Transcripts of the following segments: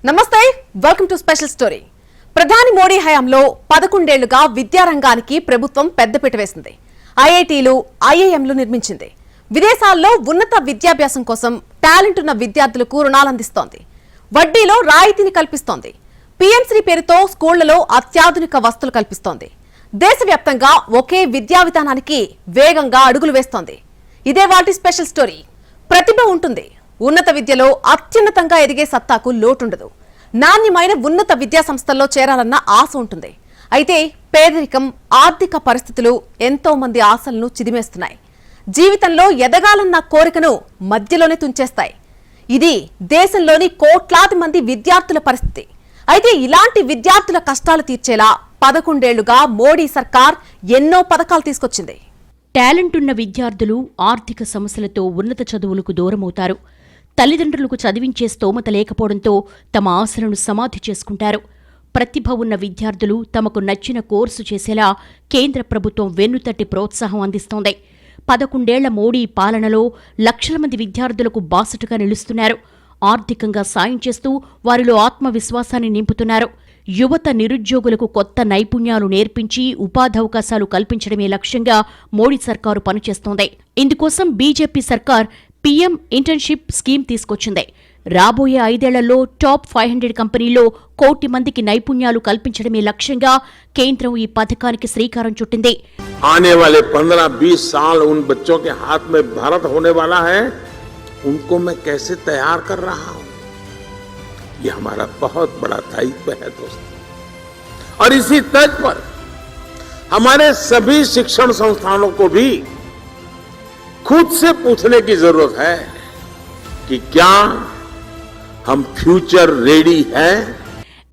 నమస్తే, welcome to special story. ప్రధాని మోడీ హయాంలో 11 ఏళ్లుగా విద్యారంగానికి ప్రభుత్వం పెద్దపీట వేసింది. ఐఐటీలు, ఐఐఎంలు నిర్మించింది. విదేశాల్లో ఉన్నత విద్యాభ్యాసం కోసం టాలెంట్ ఉన్న విద్యార్థులకు రుణాలందిస్తోంది. వడ్డీలో రాయితీని కల్పిస్తోంది. పీఎంశ్రీ పేరుతో స్కూళ్లలో అత్యాధునిక వసతులు కల్పిస్తోంది. దేశవ్యాప్తంగా ఒకే విద్యా విధానానికి వేగంగా అడుగులు వేస్తోంది. ఇదే వాటి స్పెషల్ స్టోరీ. ప్రతిభ ఉంటుంది. ఉన్నత విద్యలో అత్యున్నతంగా ఎదిగే సత్తాకు లోటుండదు. నాణ్యమైన ఉన్నత విద్యా సంస్థల్లో చేరాలన్న ఆశ ఉంటుంది. అయితే పేదరికం, ఆర్థిక పరిస్థితులు ఎంతో మంది ఆశలను చిదిమేస్తున్నాయి. జీవితంలో ఎదగాలన్న కోరికను మధ్యలోనే తుంచేస్తాయి. ఇది దేశంలోని కోట్లాది మంది విద్యార్థుల పరిస్థితి. అయితే ఇలాంటి విద్యార్థుల కష్టాలు తీర్చేలా 11 ఏళ్లుగా మోడీ సర్కార్ ఎన్నో పథకాలు తీసుకొచ్చింది. టాలెంట్ ఉన్న విద్యార్థులు ఆర్థిక సమస్యలతో ఉన్నత చదువులకు దూరమవుతారు. తల్లిదండ్రులకు చదివించే స్తోమత లేకపోవడంతో తమ ఆశలను సమాధి చేసుకుంటారు. ప్రతిభ ఉన్న విద్యార్థులు తమకు నచ్చిన కోర్సు చేసేలా కేంద్ర ప్రభుత్వం వెన్నుతట్టి ప్రోత్సాహం అందిస్తోంది. 11 ఏళ్ల మోడీ పాలనలో లక్షల మంది విద్యార్థులకు బాసటగా నిలుస్తున్నారు. ఆర్థికంగా సాయం చేస్తూ వారిలో ఆత్మవిశ్వాసాన్ని నింపుతున్నారు. యువత నిరుద్యోగులకు కొత్త నైపుణ్యాలు నేర్పించి ఉపాధవకాశాలు కల్పించడమే లక్ష్యంగా మోడీ సర్కారు పనిచేస్తోంది. ఇందుకోసం బీజేపీ సర్కార్ పీఎం ఇంటర్న్షిప్ స్కీమ్ తీసుకొచ్చింది. రాబోయే 5 ఏళ్లలో టాప్ 500 కంపెనీల్లో 1 కోటి మందికి నైపుణ్యాలు కల్పించడమే లక్ష్యంగా కేంద్రం ఈ పథకానికి శ్రీకారం చుట్టింది. आने वाले 15-20 साल उन बच्चों के हाथ में भारत होने वाला है, उनको मैं कैसे तैयार कर रहा हूं, ये हमारा बहुत बड़ा दायित्व है दोस्तों. और इसी तर्ज पर हमारे सभी शिक्षण संस्थानों को भी खुद से पूछने की जरूरत है कि क्या हम फ्यूचर रेडी हैं.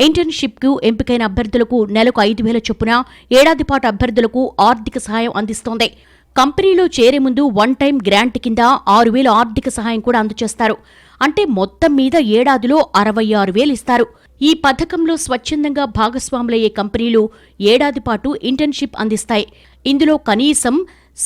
ఇంటర్న్షిప్ కు ఎంపికైన అభ్యర్థులకు నెలకు 5,000 చొప్పున ఏడాది పాటు అభ్యర్థులకు ఆర్థిక సహాయం అందిస్తోంది. కంపెనీలో చేరే ముందు 1 టైం గ్రాంట్ కింద 6,000 ఆర్థిక సహాయం కూడా అందజేస్తారు. అంటే మొత్తం మీద ఏడాదిలో 66,000 ఇస్తారు. ఈ పథకంలో స్వచ్ఛందంగా భాగస్వాములయ్యే కంపెనీలు ఏడాది పాటు ఇంటర్న్షిప్ అందిస్తాయి. ఇందులో కనీసం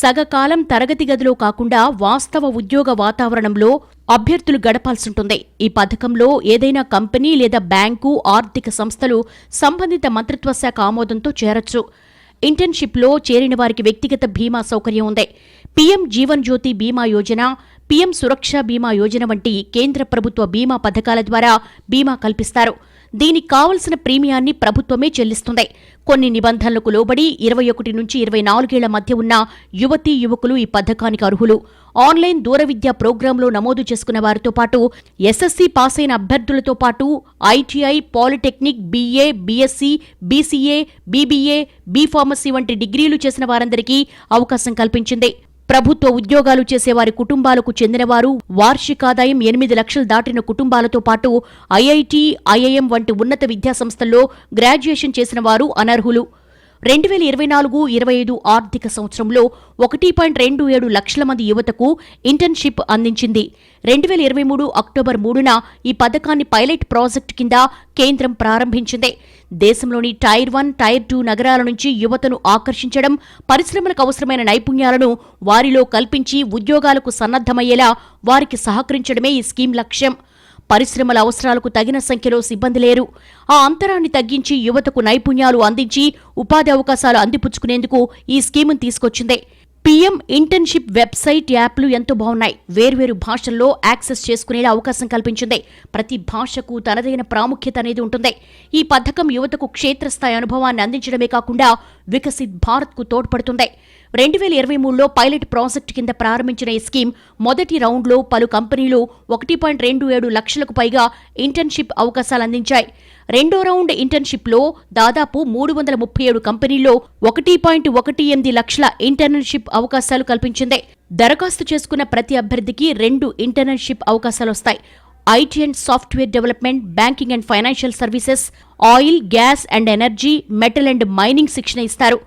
సగకాలం తరగతి గదిలో కాకుండా వాస్తవ ఉద్యోగ వాతావరణంలో అభ్యర్థులు గడపాల్సుంటుంది. ఈ పథకంలో ఏదైనా కంపెనీ లేదా బ్యాంకు, ఆర్థిక సంస్థలు సంబంధిత మంత్రిత్వ శాఖ ఆమోదంతో చేరొచ్చు. ఇంటర్న్షిప్లో చేరిన వారికి వ్యక్తిగత బీమా సౌకర్యం ఉంది. పీఎం జీవన్ జ్యోతి బీమా యోజన, పీఎం సురక్ష బీమా యోజన వంటి కేంద్ర ప్రభుత్వ బీమా పథకాల ద్వారా బీమా కల్పిస్తారు. దీనికి కావలసిన ప్రీమియాన్ని ప్రభుత్వమే చెల్లిస్తుంది. కొన్ని నిబంధనలకు లోబడి 21 నుంచి 24 ఏళ్ల మధ్య ఉన్న యువతీ యువకులు ఈ పథకానికి అర్హులు. ఆన్లైన్ దూర విద్యా ప్రోగ్రాంలో నమోదు చేసుకున్న వారితో పాటు ఎస్ఎస్సీ పాస్ అయిన అభ్యర్థులతో పాటు ITI, polytechnic, BA, BSc, BCA, BBA, B Pharmacy వంటి డిగ్రీలు చేసిన వారందరికీ అవకాశం కల్పించింది. ప్రభుత్వ ఉద్యోగాలు చేసేవారి కుటుంబాలకు చెందినవారు, వార్షికాదాయం 8 లక్షలు దాటిన కుటుంబాలతో పాటు ఐఐటీ, ఐఐఎం వంటి ఉన్నత విద్యాసంస్థల్లో గ్రాడ్యుయేషన్ చేసిన వారు అనర్హులు. 2024-25 ఆర్థిక సంవత్సరంలో 1.27 లక్షల మంది యువతకు ఇంటర్న్షిప్ అందించింది. 2023 అక్టోబర్ 3న ఈ పథకాన్ని పైలట్ ప్రాజెక్టు కింద కేంద్రం ప్రారంభించింది. దేశంలోని టైర్ 1, టైర్ 2 నగరాల నుంచి యువతను ఆకర్షించడం, పరిశ్రమలకు అవసరమైన నైపుణ్యాలను వారిలో కల్పించి ఉద్యోగాలకు సన్నద్ధమయ్యేలా వారికి సహకరించడమే ఈ స్కీమ్ లక్ష్యం. పరిశ్రమల అవసరాలకు తగిన సంఖ్యలో సిబ్బంది లేరు. ఆ అంతరాన్ని తగ్గించి యువతకు నైపుణ్యాలు అందించి ఉపాధి అవకాశాలు అందిపుచ్చుకునేందుకు ఈ స్కీమును తీసుకొచ్చింది. పీఎం ఇంటర్న్షిప్ వెబ్సైట్, యాప్లు ఎంతో బాగున్నాయి. వేర్వేరు భాషల్లో యాక్సెస్ చేసుకునేలా అవకాశం కల్పించింది. ప్రతి భాషకు తనదైన ప్రాముఖ్యత అనేది ఉంటుంది. ఈ పథకం యువతకు క్షేత్రస్థాయి అనుభవాన్ని అందించడమే కాకుండా వికసిత్ భారత్కు తోడ్పడుతుంది. 2023లో పైలట్ ప్రాజెక్టు కింద ప్రారంభించిన ఈ స్కీమ్ మొదటి రౌండ్లో పలు కంపెనీలు 1.27 లక్షలకు పైగా ఇంటర్న్షిప్ అవకాశాలు అందించాయి. రెండో రౌండ్ ఇంటర్న్షిప్లో దాదాపు 337 కంపెనీల్లో 1.18 లక్షల ఇంటర్న్షిప్ అవకాశాలు కల్పించింది. దరఖాస్తు చేసుకున్న ప్రతి అభ్యర్థికి 2 ఇంటర్న్షిప్ అవకాశాలొస్తాయి. IT and software development, banking and financial services, oil, gas and energy, metal and mining శిక్షణ ఇస్తారు.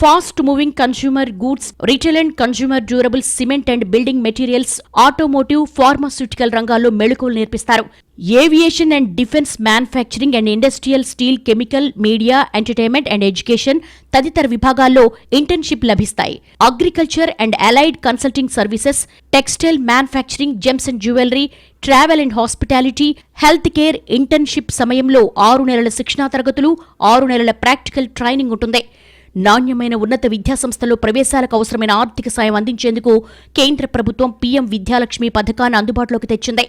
Fast moving consumer goods, retail and consumer durables, cement and building materials, automotive, pharmaceutical రంగాల్లో మెళకువలు నేర్పిస్తారు. Aviation and defence, manufacturing and industrial, steel, chemical, media, entertainment and education తదితర విభాగాల్లో internship లభిస్తాయి. Agriculture and allied consulting services, textile, manufacturing, gems and jewellery, travel and hospitality, health care. Internship సమయంలో 6 నెలల శిక్షణా తరగతులు, 6 నెలల ప్రాక్టికల్ ట్రైనింగ్ ఉంటుంది. నాణ్యమైన ఉన్నత విద్యాసంస్థలో ప్రవేశాలకు అవసరమైన ఆర్థిక సాయం అందించేందుకు కేంద్ర ప్రభుత్వం పీఎం విద్యాలక్ష్మి పథకాన్ని అందుబాటులోకి తెచ్చింది.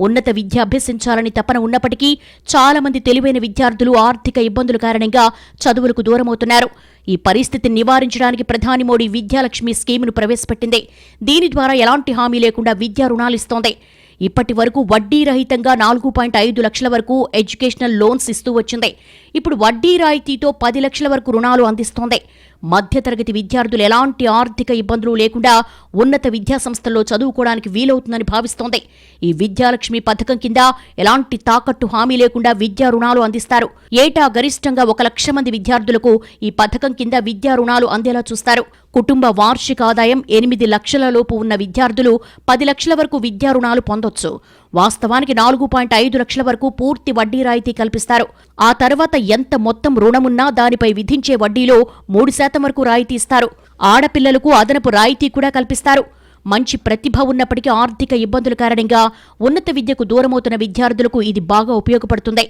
ఉన్నత విద్య అభ్యసించాలని తపన ఉన్నప్పటికీ చాలా మంది తెలివైన విద్యార్థులు ఆర్థిక ఇబ్బందుల కారణంగా చదువులకు దూరమవుతున్నారు. ఈ పరిస్థితిని నివారించడానికి ప్రధాని మోడీ విద్యాలక్ష్మి స్కీమును ప్రవేశపెట్టింది. దీని ద్వారా ఎలాంటి హామీ లేకుండా విద్యా రుణాలిస్తోంది. ఇప్పటి వరకు వడ్డీ రహితంగా 4.5 లక్షల వరకు ఎడ్యుకేషనల్ లోన్స్ ఇస్తూ వచ్చింది. ఇప్పుడు వడ్డీ రాయితీతో 10 లక్షల వరకు రుణాలు అందిస్తోంది. మధ్యతరగతి విద్యార్థులు ఎలాంటి ఆర్థిక ఇబ్బందులు లేకుండా ఉన్నత విద్యాసంస్థల్లో చదువుకోవడానికి వీలవుతుందని భావిస్తోంది. ఈ విద్యాలక్ష్మి పథకం కింద ఎలాంటి తాకట్టు హామీ లేకుండా విద్యా రుణాలు అందిస్తారు. ఏటా గరిష్టంగా 1 లక్ష మంది విద్యార్థులకు ఈ పథకం కింద విద్యా రుణాలు అందేలా చూస్తారు. కుటుంబ వార్షిక ఆదాయం 8 లక్షల లోపు ఉన్న విద్యార్థులు 10 లక్షల వరకు విద్యా రుణాలు పొందొచ్చు. వాస్తవానికి 4.5 లక్షల వరకు పూర్తి వడ్డీ రాయితీ కల్పిస్తారు. ఆ తర్వాత ఎంత మొత్తం రుణమున్నా దానిపై విధించే వడ్డీలో 3% వరకు రాయితీ ఇస్తారు. ఆడపిల్లలకు అదనపు రాయితీ కూడా కల్పిస్తారు. మంచి ప్రతిభ ఉన్నప్పటికీ ఆర్థిక ఇబ్బందుల కారణంగా ఉన్నత విద్యకు దూరమవుతున్న విద్యార్థులకు ఇది బాగా ఉపయోగపడుతుంది.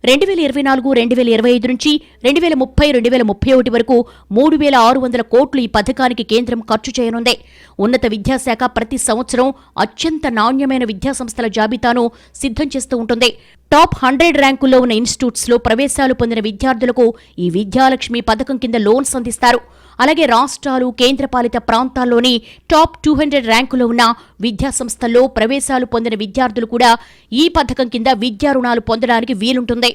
2024, 2025 నుంచి 2030, 2031 వరకు 3,600 కోట్లు ఈ పథకానికి కేంద్రం ఖర్చు చేయనుంది. ఉన్నత విద్యాశాఖ ప్రతి సంవత్సరం అత్యంత నాణ్యమైన విద్యాసంస్థల జాబితాను సిద్ధం చేస్తూ ఉంటుంది. టాప్ 100 ర్యాంకుల్లో ఉన్న ఇన్స్టిట్యూట్స్లో ప్రవేశాలు పొందిన విద్యార్థులకు ఈ విద్యాలక్ష్మి పథకం కింద లోన్స్ అందిస్తారు. అలాగే రాష్ట్రాలు, కేంద్రపాలిత ప్రాంతాల్లోని టాప్ 200 ర్యాంకులో ఉన్న విద్యాసంస్థల్లో ప్రవేశాలు పొందిన విద్యార్థులు కూడా ఈ పథకం కింద విద్యా రుణాలు పొందడానికి వీలుంటుంది.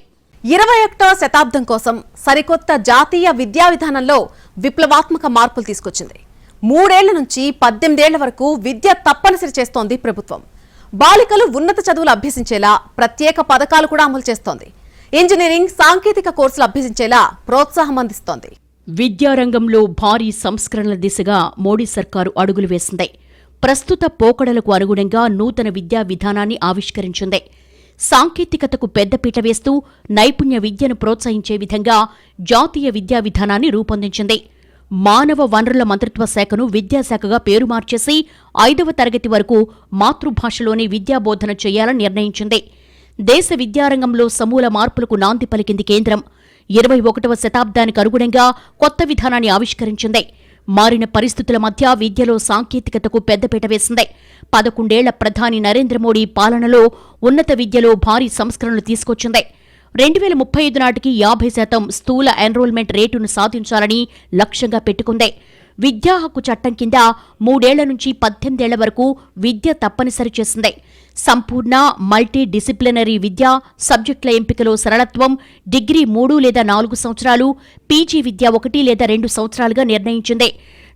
21వ శతాబ్దం కోసం సరికొత్త జాతీయ విద్యా విధానంలో విప్లవాత్మక మార్పులు తీసుకొచ్చింది. 3 ఏళ్ల నుంచి 18 ఏళ్ల వరకు విద్య తప్పనిసరి చేస్తోంది ప్రభుత్వం. బాలికలు ఉన్నత చదువులు అభ్యసించేలా ప్రత్యేక పథకాలు కూడా అమలు చేస్తోంది. ఇంజనీరింగ్, సాంకేతిక కోర్సులు అభ్యసించేలా ప్రోత్సాహం అందిస్తోంది. విద్యారంగంలో భారీ సంస్కరణల దిశగా మోడీ సర్కారు అడుగులు వేసింది. ప్రస్తుత పోకడలకు అనుగుణంగా నూతన విద్యా విధానాన్ని ఆవిష్కరించింది. సాంకేతికతకు పెద్దపీట వేస్తూ నైపుణ్య విద్యను ప్రోత్సహించే విధంగా జాతీయ విద్యా విధానాన్ని రూపొందించింది. మానవ వనరుల మంత్రిత్వ శాఖను విద్యాశాఖగా పేరు మార్చేసి 5వ తరగతి వరకు మాతృభాషలోనే విద్యాబోధన చేయాలని నిర్ణయించింది. దేశ విద్యారంగంలో సమూల మార్పులకు నాంది పలికింది కేంద్రం. 21వ శతాబ్దానికి అనుగుణంగా కొత్త విధానాన్ని ఆవిష్కరించింది. మారిన పరిస్థితుల మధ్య విద్యలో సాంకేతికతకు పెద్దపీట వేసింది. 11 ఏళ్ల ప్రధాని నరేంద్ర మోడీ పాలనలో ఉన్నత విద్యలో భారీ సంస్కరణలు తీసుకొచ్చింది. 2035 నాటికి 50% స్థూల ఎన్రోల్మెంట్ రేటును సాధించాలని లక్ష్యంగా పెట్టుకుంది. విద్యా హక్కు చట్టం కింద 3 ఏళ్ల నుంచి 18 ఏళ్ల వరకు విద్య తప్పనిసరి చేసింది. సంపూర్ణ మల్టీ డిసిప్లినరీ విద్య, సబ్జెక్టుల ఎంపికలో సరళత్వం, డిగ్రీ 3 లేదా 4 సంవత్సరాలు, పీజీ విద్య 1 లేదా 2 సంవత్సరాలుగా నిర్ణయించింది.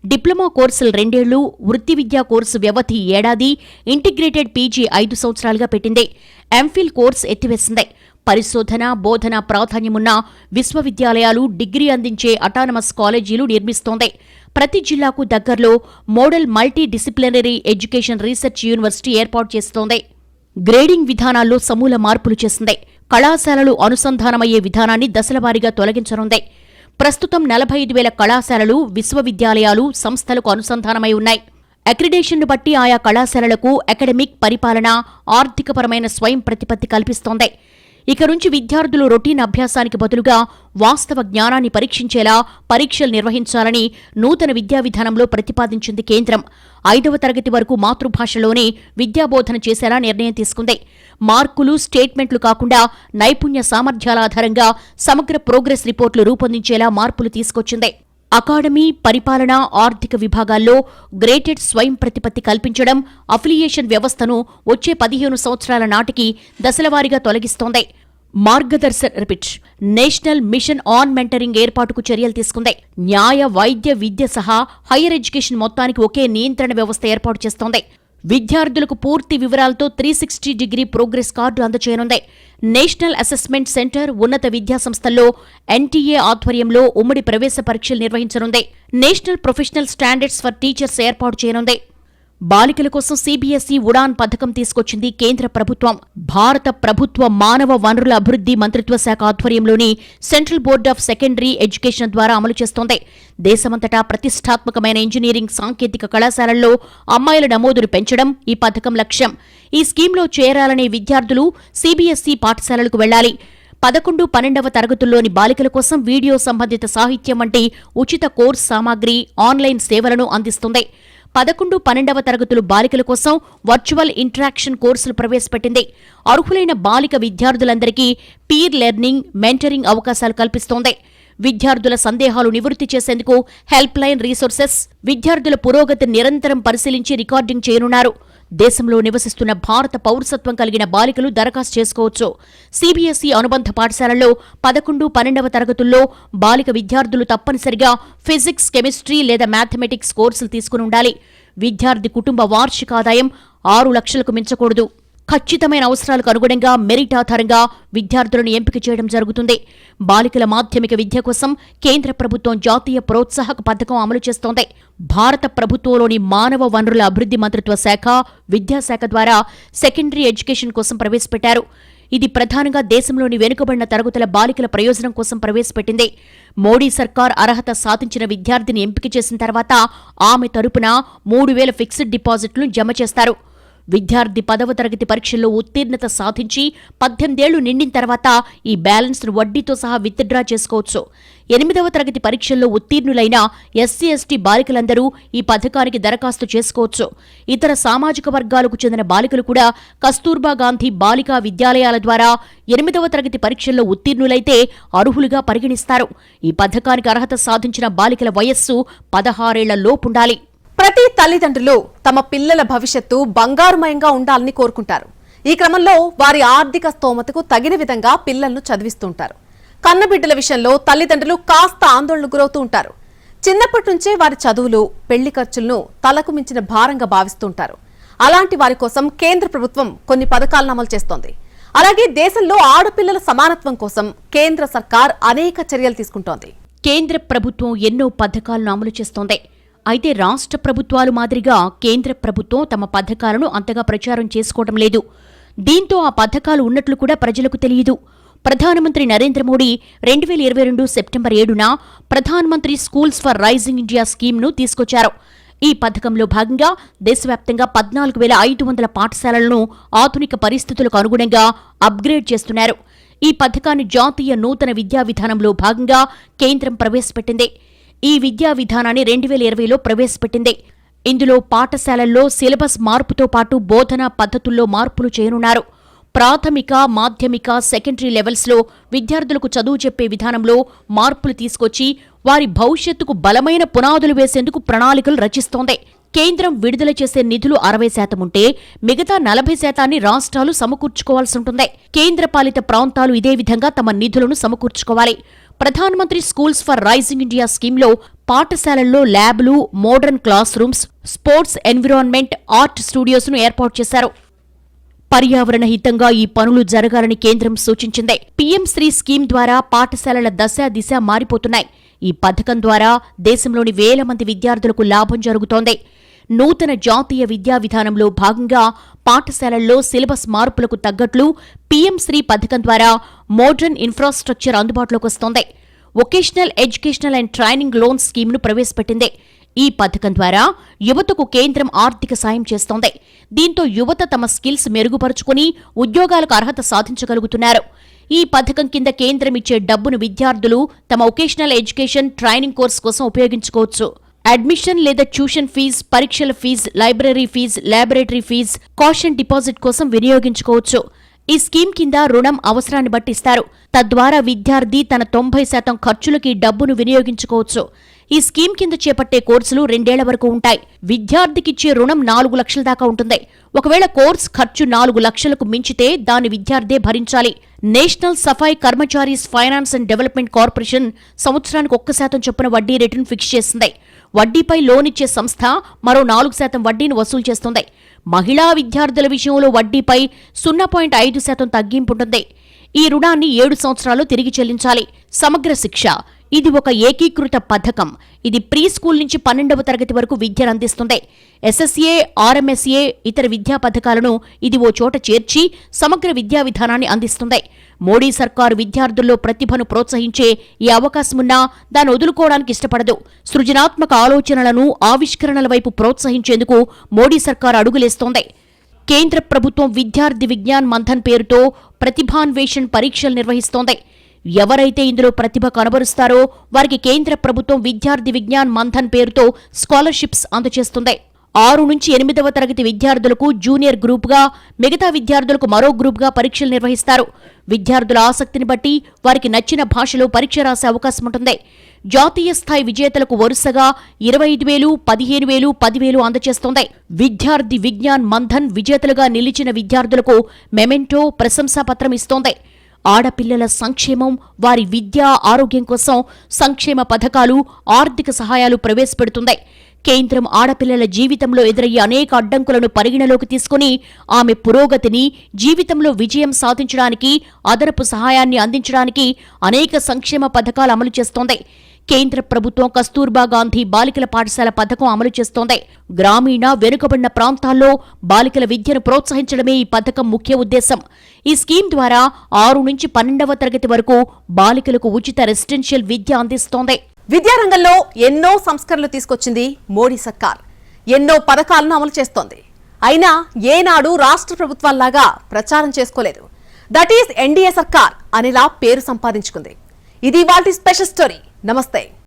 డిప్లొమా కోర్సులు 2 ఏళ్లు, వృత్తి విద్యా కోర్సు వ్యవధి 1 ఏడాది, ఇంటిగ్రేటెడ్ పీజీ 5 సంవత్సరాలుగా పెట్టింది. ఎంఫిల్ కోర్సు ఎత్తివేసింది. పరిశోధన, బోధన ప్రాధాన్యమున్న విశ్వవిద్యాలయాలు, డిగ్రీ అందించే అటానమస్ కాలేజీలు నిర్మిస్తోంది. ప్రతి జిల్లాకు దగ్గరలో model multi disciplinary education research university ఏర్పాటు చేస్తోంది. గ్రేడింగ్ విధానాల్లో సమూల మార్పులు చేసింది. కళాశాలలు అనుసంధానమయ్యే విధానాన్ని దశలవారీగా తొలగించనుంది. ప్రస్తుతం 45,000 కళాశాలలు, విశ్వవిద్యాలయాలు, సంస్థలకు అనుసంధానమై ఉన్నాయి. అక్రిడేషన్ను బట్టి ఆయా కళాశాలలకు అకాడమిక్, పరిపాలన, ఆర్థికపరమైన స్వయం ప్రతిపత్తి కల్పిస్తోంది. ఇక నుంచి విద్యార్థులు రొటీన్ అభ్యాసానికి బదులుగా వాస్తవ జ్ఞానాన్ని పరీక్షించేలా పరీక్షలు నిర్వహించాలని నూతన విద్యా విధానంలో ప్రతిపాదించింది కేంద్రం. 5వ తరగతి వరకు మాతృభాషలోనే విద్యాబోధన చేసేలా నిర్ణయం తీసుకుంది. మార్కులు, స్టేట్మెంట్లు కాకుండా నైపుణ్య సామర్థ్యాల ఆధారంగా సమగ్ర ప్రోగ్రెస్ రిపోర్టులు రూపొందించేలా మార్పులు తీసుకొచ్చింది. అకాడమీ, పరిపాలన, ఆర్థిక విభాగాల్లో గ్రేటెడ్ స్వయం ప్రతిపత్తి కల్పించడం, అఫిలియేషన్ వ్యవస్థను వచ్చే 15 సంవత్సరాల నాటికి దశలవారీగా తొలగిస్తోంది. నేషనల్ మిషన్ ఆన్ మెంటరింగ్ ఏర్పాటుకు చర్యలు తీసుకుంది. న్యాయ, వైద్య, విద్య సహా హైయర్ ఎడ్యుకేషన్ మొత్తానికి ఒకే నియంత్రణ వ్యవస్థ ఏర్పాటు చేస్తోంది. విద్యార్థులకు పూర్తి వివరాలతో 360 డిగ్రీ ప్రోగ్రెస్ కార్డు అందజేయనుంది. నేషనల్ అసెస్మెంట్ సెంటర్ ఉన్నత విద్యా సంస్థల్లో ఎన్టీఏ ఆధ్వర్యంలో ఉమ్మడి ప్రవేశ పరీక్షలు నిర్వహించనుంది. National professional standards for teachers ఏర్పాటు చేయనుంది. బాలికల కోసం సీబీఎస్ఈ ఉడాన్ పథకం తీసుకొచ్చింది కేంద్ర ప్రభుత్వం. భారత ప్రభుత్వ మానవ వనరుల అభివృద్ధి మంత్రిత్వ శాఖ ఆధ్వర్యంలోని central board of secondary education ద్వారా అమలు చేస్తోంది. దేశమంతటా ప్రతిష్టాత్మకమైన ఇంజనీరింగ్ సాంకేతిక కళాశాలల్లో అమ్మాయిల నమోదును పెంచడం ఈ పథకం లక్ష్యం. ఈ స్కీమ్లో చేరాలనే విద్యార్థులు సీబీఎస్ఈ పాఠశాలలకు వెళ్లాలి. 11, 12వ తరగతుల్లోని బాలికల కోసం వీడియో సంబంధిత సాహిత్యం వంటి ఉచిత కోర్సు సామాగ్రి, ఆన్లైన్ సేవలను అందిస్తుంది. 11, 12వ తరగతులు బాలికల కోసం వర్చువల్ ఇంటరాక్షన్ కోర్సులు ప్రవేశపెట్టింది. అర్హులైన బాలిక విద్యార్థులందరికీ పీర్ లెర్నింగ్, మెంటరింగ్ అవకాశాలు కల్పిస్తోంది. విద్యార్థుల సందేహాలు నివృత్తి చేసేందుకు హెల్ప్ లైన్ రీసోర్సెస్, విద్యార్థుల పురోగతిని నిరంతరం పరిశీలించి రికార్డింగ్ చేయనున్నారు. దేశంలో నివసిస్తున్న భారత పౌరసత్వం కలిగిన బాలికలు దరఖాస్తు చేసుకోవచ్చు. సీబీఎస్ఈ అనుబంధ పాఠశాలల్లో 11, 12వ తరగతుల్లో బాలిక విద్యార్థులు తప్పనిసరిగా ఫిజిక్స్, కెమిస్ట్రీ లేదా మ్యాథమెటిక్స్ కోర్సులు తీసుకుని ఉండాలి. విద్యార్థి కుటుంబ వార్షిక ఆదాయం 6 లక్షలకు మించకూడదు. ఖచ్చితమైన అవసరాలకు అనుగుణంగా మెరిట్ ఆధారంగా విద్యార్థులను ఎంపిక చేయడం జరుగుతుంది. బాలికల మాధ్యమిక విద్య కోసం కేంద్ర ప్రభుత్వం జాతీయ ప్రోత్సాహక పథకం అమలు చేస్తోంది. భారత ప్రభుత్వంలోని మానవ వనరుల అభివృద్ధి మంత్రిత్వ శాఖ, విద్యాశాఖ ద్వారా సెకండరీ ఎడ్యుకేషన్ కోసం ప్రవేశపెట్టారు. ఇది ప్రధానంగా దేశంలోని వెనుకబడిన తరగతుల బాలికల ప్రయోజనం కోసం ప్రవేశపెట్టింది. మోడీ సర్కార్ అర్హత సాధించిన విద్యార్థిని ఎంపిక చేసిన తర్వాత ఆమె తరపున 3,000 ఫిక్స్డ్ డిపాజిట్లను జమ చేస్తారు. విద్యార్థి 10వ తరగతి పరీక్షల్లో ఉత్తీర్ణత సాధించి 18 ఏళ్లు నిండిన తర్వాత ఈ బ్యాలెన్స్ను వడ్డీతో సహా విత్డ్రా చేసుకోవచ్చు. 8వ తరగతి పరీక్షల్లో ఉత్తీర్ణులైన ఎస్సీ, ఎస్టీ బాలికలందరూ ఈ పథకానికి దరఖాస్తు చేసుకోవచ్చు. ఇతర సామాజిక వర్గాలకు చెందిన బాలికలు కూడా కస్తూర్బా గాంధీ బాలికా విద్యాలయాల ద్వారా 8వ తరగతి పరీక్షల్లో ఉత్తీర్ణులైతే అర్హులుగా పరిగణిస్తారు. ఈ పథకానికి అర్హత సాధించిన బాలికల వయస్సు 16 ఏళ్ల లోపుండాలి. ప్రతి తల్లిదండ్రులు తమ పిల్లల భవిష్యత్తు బంగారుమయంగా ఉండాలని కోరుకుంటారు. ఈ క్రమంలో వారి ఆర్థిక స్తోమతకు తగిన విధంగా పిల్లలను చదివిస్తుంటారు. కన్నబిడ్డల విషయంలో తల్లిదండ్రులు కాస్త ఆందోళనకు గురవుతూ ఉంటారు. చిన్నప్పటి నుంచే వారి చదువులు, పెళ్లి ఖర్చులను తలకు మించిన భారంగా భావిస్తుంటారు. అలాంటి వారి కోసం కేంద్ర ప్రభుత్వం కొన్ని పథకాలను అమలు చేస్తోంది. అలాగే దేశంలో ఆడపిల్లల సమానత్వం కోసం కేంద్ర సర్కార్ అనేక చర్యలు తీసుకుంటోంది. కేంద్ర ప్రభుత్వం ఎన్నో పథకాలను అమలు చేస్తోంది. అయితే రాష్ట్ర ప్రభుత్వాలు మాదిరిగా కేంద్ర ప్రభుత్వం తమ పథకాలను అంతగా ప్రచారం చేసుకోవడం లేదు. దీంతో ఆ పథకాలు ఉన్నట్లు కూడా ప్రజలకు తెలియదు. ప్రధానమంత్రి నరేంద్ర మోడీ 2022 సెప్టెంబర్ 7న ప్రధానమంత్రి స్కూల్స్ ఫర్ రైజింగ్ ఇండియా స్కీమ్ను తీసుకొచ్చారు. ఈ పథకంలో భాగంగా దేశవ్యాప్తంగా 14,500 పాఠశాలలను ఆధునిక పరిస్థితులకు అనుగుణంగా అప్గ్రేడ్ చేస్తున్నారు. ఈ పథకాన్ని జాతీయ నూతన విద్యా విధానంలో భాగంగా కేంద్రం ప్రవేశపెట్టింది. ఈ విద్యా విధానాన్ని 2020లో ప్రవేశపెట్టింది. ఇందులో పాఠశాలల్లో సిలబస్ మార్పుతో పాటు బోధనా పద్ధతుల్లో మార్పులు చేయనున్నారు. ప్రాథమిక, మాధ్యమిక, సెకండరీ లెవెల్స్లో విద్యార్థులకు చదువు చెప్పే విధానంలో మార్పులు తీసుకొచ్చి వారి భవిష్యత్తుకు బలమైన పునాదులు వేసేందుకు ప్రణాళికలు రచిస్తోంది. కేంద్రం విడుదల చేసే నిధులు 60% ఉంటే మిగతా 40% రాష్ట్రాలు సమకూర్చుకోవాల్సి ఉంటుంది. కేంద్రపాలిత ప్రాంతాలు ఇదే విధంగా తమ నిధులను సమకూర్చుకోవాలి. ప్రధానమంత్రి స్కూల్స్ ఫర్ రైజింగ్ ఇండియా స్కీమ్లో పాఠశాలల్లో ల్యాబ్లు, modern class rooms, sports environment, art స్టూడియోస్ను ఏర్పాటు చేశారు. పర్యావరణ హితంగా ఈ పనులు జరగాలని కేంద్రం సూచించింది. పీఎం శ్రీ స్కీమ్ ద్వారా పాఠశాలల దశ, దిశ మారిపోతున్నాయి. ఈ పథకం ద్వారా దేశంలోని వేల మంది విద్యార్థులకు లాభం జరుగుతోంది. నూతన జాతీయ విద్యా విధానంలో భాగంగా పాఠశాలల్లో సిలబస్ మార్పులకు తగ్గట్లు పీఎం శ్రీ పథకం ద్వారా మోడర్న్ ఇన్ఫ్రాస్ట్రక్చర్ అందుబాటులోకి వస్తోంది. Vocational educational and training loan స్కీమ్ను ప్రవేశపెట్టింది. ఈ పథకం ద్వారా యువతకు కేంద్రం ఆర్థిక సాయం చేస్తోంది. దీంతో యువత తమ స్కిల్స్ మెరుగుపరుచుకుని ఉద్యోగాలకు అర్హత సాధించగలుగుతున్నారు. ఈ పథకం కింద కేంద్రం ఇచ్చే డబ్బును విద్యార్థులు తమ వొకేషనల్ ఎడ్యుకేషన్, ట్రైనింగ్ కోర్సు కోసం ఉపయోగించుకోవచ్చు. అడ్మిషన్ లేదా ట్యూషన్ ఫీజు, పరీక్షల fee, library fee, laboratory fee, caution deposit కోసం వినియోగించుకోవచ్చు. ఈ స్కీమ్ కింద రుణం అవసరాన్ని బట్టి ఇస్తారు. తద్వారా విద్యార్థి తన 90% ఖర్చులకి డబ్బును వినియోగించుకోవచ్చు. ఈ స్కీమ్ కింద చేపట్టే కోర్సులు 2 ఏళ్ల వరకు ఉంటాయి. విద్యార్థికిచ్చే రుణం 4 లక్షల దాకా ఉంటుంది. ఒకవేళ కోర్సు ఖర్చు 4 లక్షలకు మించితే దాని విద్యార్థే భరించాలి. National Safai Karmacharis finance and development corporation సంవత్సరానికి 1% చొప్పున వడ్డీ రేటును ఫిక్స్ చేసింది. వడ్డీపై లోన్ ఇచ్చే సంస్థ మరో 4% వడ్డీని వసూలు చేస్తుంది. మహిళా విద్యార్థుల విషయంలో వడ్డీపై 0.5% తగ్గింపుంటుంది. ఈ రుణాన్ని 7 సంవత్సరాలు తిరిగి చెల్లించాలి. సమగ్ర శిక్ష ఇది ఒక ఏకీకృత పథకం. ఇది ప్రీ స్కూల్ నుంచి 12వ తరగతి వరకు విద్యను అందిస్తుంది. SSA, RMSA ఇతర విద్యా పథకాలను ఇది ఓ చోట చేర్చి సమగ్ర విద్యా విధానాన్ని అందిస్తుంది. మోడీ సర్కారు విద్యార్థుల్లో ప్రతిభను ప్రోత్సహించే ఈ అవకాశమున్నా దాన్ని వదులుకోవడానికి ఇష్టపడదు. సృజనాత్మక ఆలోచనలను, ఆవిష్కరణల వైపు ప్రోత్సహించేందుకు మోడీ సర్కారు అడుగులేస్తోంది. కేంద్ర ప్రభుత్వం విద్యార్థి విజ్ఞాన్ మంథన్ పేరుతో ప్రతిభాన్వేషణ్ పరీక్షలు నిర్వహిస్తోంది. ఎవరైతే ఇందులో ప్రతిభ కనబరుస్తారో వారికి కేంద్ర ప్రభుత్వం విద్యార్థి విజ్ఞాన్ మంథన్ పేరుతో స్కాలర్షిప్స్ అందజేస్తుంది. 6 నుంచి 8వ తరగతి విద్యార్థులకు జూనియర్ గ్రూప్గా, మిగతా విద్యార్థులకు మరో గ్రూప్గా పరీక్షలు నిర్వహిస్తారు. విద్యార్థుల ఆసక్తిని బట్టి వారికి నచ్చిన భాషలో పరీక్ష రాసే అవకాశం ఉంటుంది. జాతీయ స్థాయి విజేతలకు వరుసగా 25,000, 15,000, 10,000 అందజేస్తోంది. విద్యార్థి విజ్ఞాన్ మంథన్ విజేతలుగా నిలిచిన విద్యార్థులకు మెమెంటో, ప్రశంసాపత్రం ఇస్తోంది. ఆడపిల్లల సంక్షేమం, వారి విద్యా ఆరోగ్యం కోసం సంక్షేమ పథకాలు, ఆర్థిక సహాయాలు ప్రవేశపెడుతుంది. కేంద్రం ఆడపిల్లల జీవితంలో ఎదురయ్యే అనేక అడ్డంకులను పరిగణలోకి తీసుకుని ఆమె పురోగతిని, జీవితంలో విజయం సాధించడానికి అదనపు సహాయాన్ని అందించడానికి అనేక సంక్షేమ పథకాలు అమలు చేస్తోంది. కేంద్ర ప్రభుత్వం కస్తూర్బా గాంధీ బాలికల పాఠశాల పథకం అమలు చేస్తోంది. గ్రామీణ, వెనుకబడిన ప్రాంతాల్లో బాలికల విద్యను ప్రోత్సహించడమే ఈ పథకం ముఖ్య ఉద్దేశం. ఈ స్కీమ్ ద్వారా 6 నుంచి 12వ తరగతి వరకు బాలికలకు ఉచిత రెసిడెన్షియల్ విద్య అందిస్తోంది. విద్యారంగంలో ఎన్నో సంస్కరణలు తీసుకొచ్చింది మోడీ సర్కార్. ఎన్నో పథకాలను అమలు చేస్తోంది. అయినా ఏనాడు రాష్ట్ర ప్రభుత్వాల్లాగా ప్రచారం చేసుకోలేదు. దట్ ఈస్ ఎన్డీఏ సర్కార్ అనేలా పేరు సంపాదించుకుంది. ఇది ఇవాల్టి స్పెషల్ స్టోరీ. నమస్తే.